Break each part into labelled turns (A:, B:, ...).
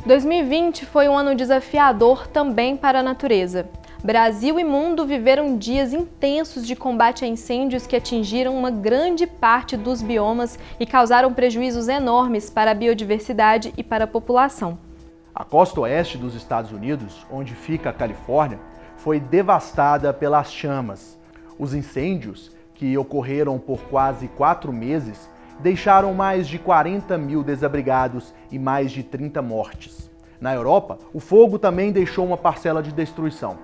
A: 2020 foi um ano desafiador também para a natureza. Brasil e mundo viveram dias intensos de combate a incêndios que atingiram uma grande parte dos biomas e causaram prejuízos enormes para a biodiversidade e para a população.
B: A costa oeste dos Estados Unidos, onde fica a Califórnia, foi devastada pelas chamas. Os incêndios, que ocorreram por quase 4 meses, deixaram mais de 40 mil desabrigados e mais de 30 mortes. Na Europa, o fogo também deixou uma parcela de destruição.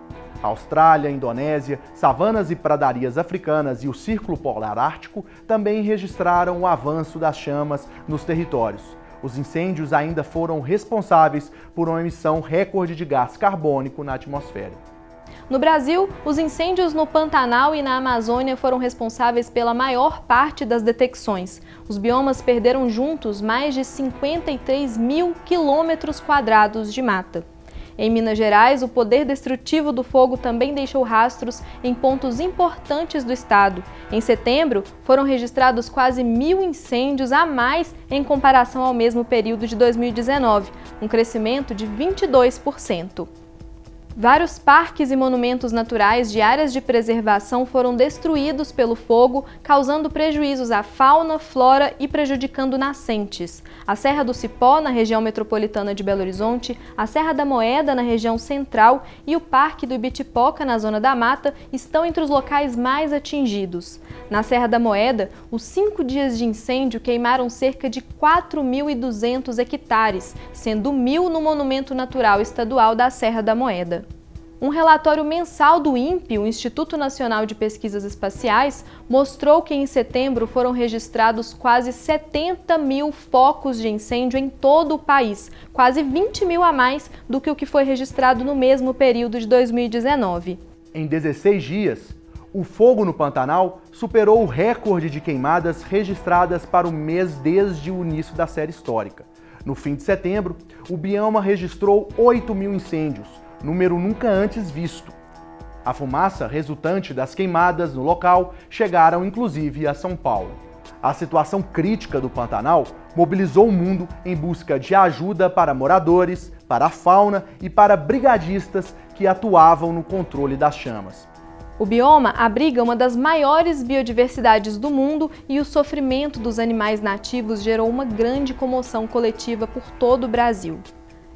B: A Austrália, a Indonésia, savanas e pradarias africanas e o Círculo Polar Ártico também registraram o avanço das chamas nos territórios. Os incêndios ainda foram responsáveis por uma emissão recorde de gás carbônico na atmosfera.
A: No Brasil, os incêndios no Pantanal e na Amazônia foram responsáveis pela maior parte das detecções. Os biomas perderam juntos mais de 53 mil quilômetros quadrados de mata. Em Minas Gerais, o poder destrutivo do fogo também deixou rastros em pontos importantes do estado. Em setembro, foram registrados quase 1.000 incêndios a mais em comparação ao mesmo período de 2019, um crescimento de 22%. Vários parques e monumentos naturais de áreas de preservação foram destruídos pelo fogo, causando prejuízos à fauna, flora e prejudicando nascentes. A Serra do Cipó, na região metropolitana de Belo Horizonte, a Serra da Moeda, na região central, e o Parque do Ibitipoca, na Zona da Mata, estão entre os locais mais atingidos. Na Serra da Moeda, os 5 dias de incêndio queimaram cerca de 4.200 hectares, sendo 1.000 no Monumento Natural Estadual da Serra da Moeda. Um relatório mensal do INPE, o Instituto Nacional de Pesquisas Espaciais, mostrou que em setembro foram registrados quase 70 mil focos de incêndio em todo o país, quase 20 mil a mais do que o que foi registrado no mesmo período de 2019.
B: Em 16 dias, o fogo no Pantanal superou o recorde de queimadas registradas para o mês desde o início da série histórica. No fim de setembro, o bioma registrou 8 mil incêndios, número nunca antes visto. A fumaça resultante das queimadas no local chegaram inclusive a São Paulo. A situação crítica do Pantanal mobilizou o mundo em busca de ajuda para moradores, para a fauna e para brigadistas que atuavam no controle das chamas.
A: O bioma abriga uma das maiores biodiversidades do mundo e o sofrimento dos animais nativos gerou uma grande comoção coletiva por todo o Brasil.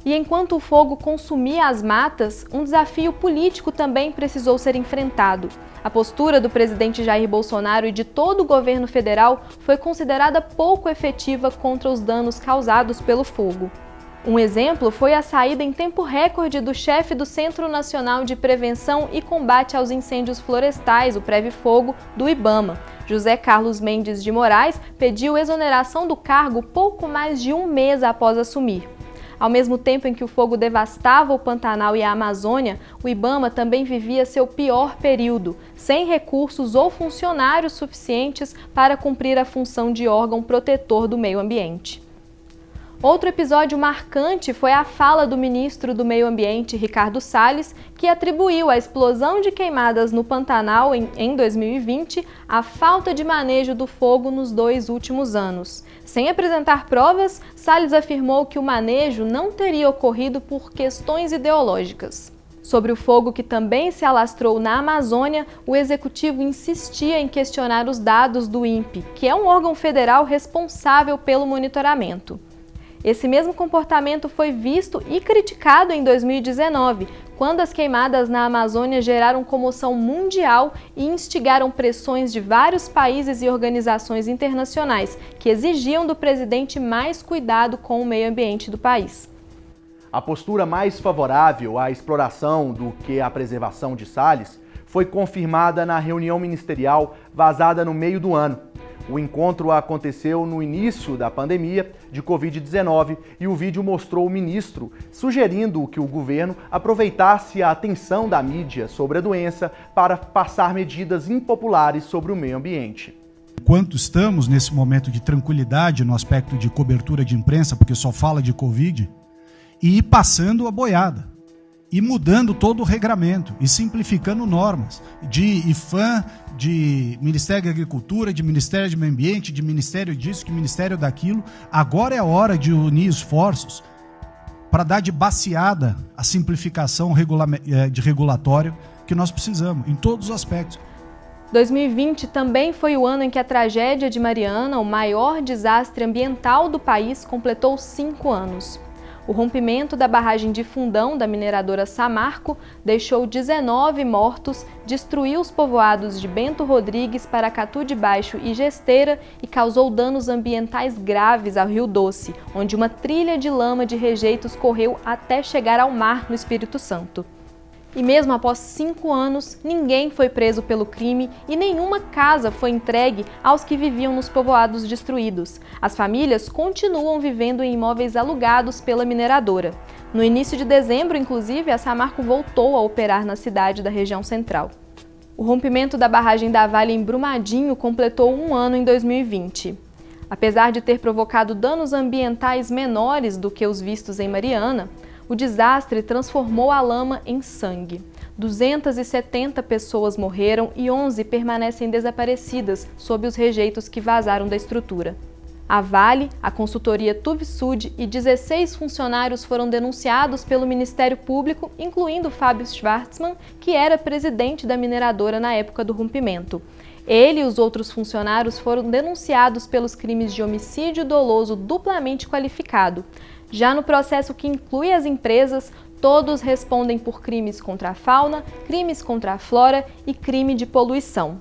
A: E enquanto o fogo consumia as matas, um desafio político também precisou ser enfrentado. A postura do presidente Jair Bolsonaro e de todo o governo federal foi considerada pouco efetiva contra os danos causados pelo fogo. Um exemplo foi a saída em tempo recorde do chefe do Centro Nacional de Prevenção e Combate aos Incêndios Florestais, o Previfogo, do IBAMA. José Carlos Mendes de Moraes pediu exoneração do cargo pouco mais de um mês após assumir. Ao mesmo tempo em que o fogo devastava o Pantanal e a Amazônia, o IBAMA também vivia seu pior período, sem recursos ou funcionários suficientes para cumprir a função de órgão protetor do meio ambiente. Outro episódio marcante foi a fala do ministro do Meio Ambiente, Ricardo Salles, que atribuiu a explosão de queimadas no Pantanal em 2020 à falta de manejo do fogo nos 2 últimos anos. Sem apresentar provas, Salles afirmou que o manejo não teria ocorrido por questões ideológicas. Sobre o fogo que também se alastrou na Amazônia, o executivo insistia em questionar os dados do INPE, que é um órgão federal responsável pelo monitoramento. Esse mesmo comportamento foi visto e criticado em 2019, quando as queimadas na Amazônia geraram comoção mundial e instigaram pressões de vários países e organizações internacionais que exigiam do presidente mais cuidado com o meio ambiente do país.
B: A postura mais favorável à exploração do que à preservação de Salles foi confirmada na reunião ministerial vazada no meio do ano. O encontro aconteceu no início da pandemia de Covid-19 e o vídeo mostrou o ministro sugerindo que o governo aproveitasse a atenção da mídia sobre a doença para passar medidas impopulares sobre o meio ambiente.
C: Enquanto estamos nesse momento de tranquilidade no aspecto de cobertura de imprensa, porque só fala de Covid, e ir passando a boiada. E mudando todo o regramento e simplificando normas de IFAM, de Ministério da Agricultura, de Ministério do Meio Ambiente, de Ministério disso, de Ministério daquilo. Agora é a hora de unir esforços para para dar de baseada a simplificação de regulatório que nós precisamos, em todos os aspectos.
A: 2020 também foi o ano em que a tragédia de Mariana, o maior desastre ambiental do país, completou 5 anos. O rompimento da barragem de Fundão da mineradora Samarco deixou 19 mortos, destruiu os povoados de Bento Rodrigues, Paracatu de Baixo e Gesteira e causou danos ambientais graves ao Rio Doce, onde uma trilha de lama de rejeitos correu até chegar ao mar no Espírito Santo. E mesmo após 5 anos, ninguém foi preso pelo crime e nenhuma casa foi entregue aos que viviam nos povoados destruídos. As famílias continuam vivendo em imóveis alugados pela mineradora. No início de dezembro, inclusive, a Samarco voltou a operar na cidade da região central. O rompimento da barragem da Vale em Brumadinho completou 1 ano em 2020. Apesar de ter provocado danos ambientais menores do que os vistos em Mariana, o desastre transformou a lama em sangue. 270 pessoas morreram e 11 permanecem desaparecidas sob os rejeitos que vazaram da estrutura. A Vale, a consultoria Tuvisud e 16 funcionários foram denunciados pelo Ministério Público, incluindo Fábio Schwartzman, que era presidente da mineradora na época do rompimento. Ele e os outros funcionários foram denunciados pelos crimes de homicídio doloso duplamente qualificado. Já no processo que inclui as empresas, todos respondem por crimes contra a fauna, crimes contra a flora e crime de poluição.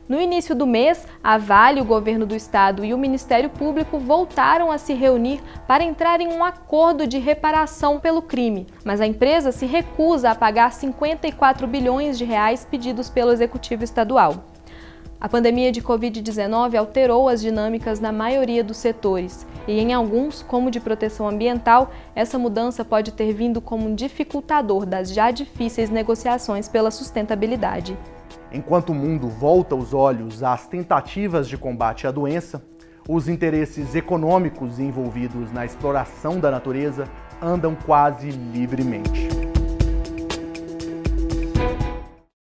A: No início do mês, a Vale, o governo do estado e o Ministério Público voltaram a se reunir para entrar em um acordo de reparação pelo crime, mas a empresa se recusa a pagar 54 bilhões de reais pedidos pelo Executivo Estadual. A pandemia de Covid-19 alterou as dinâmicas na maioria dos setores e, em alguns, como de proteção ambiental, essa mudança pode ter vindo como um dificultador das já difíceis negociações pela sustentabilidade.
B: Enquanto o mundo volta os olhos às tentativas de combate à doença, os interesses econômicos envolvidos na exploração da natureza andam quase livremente.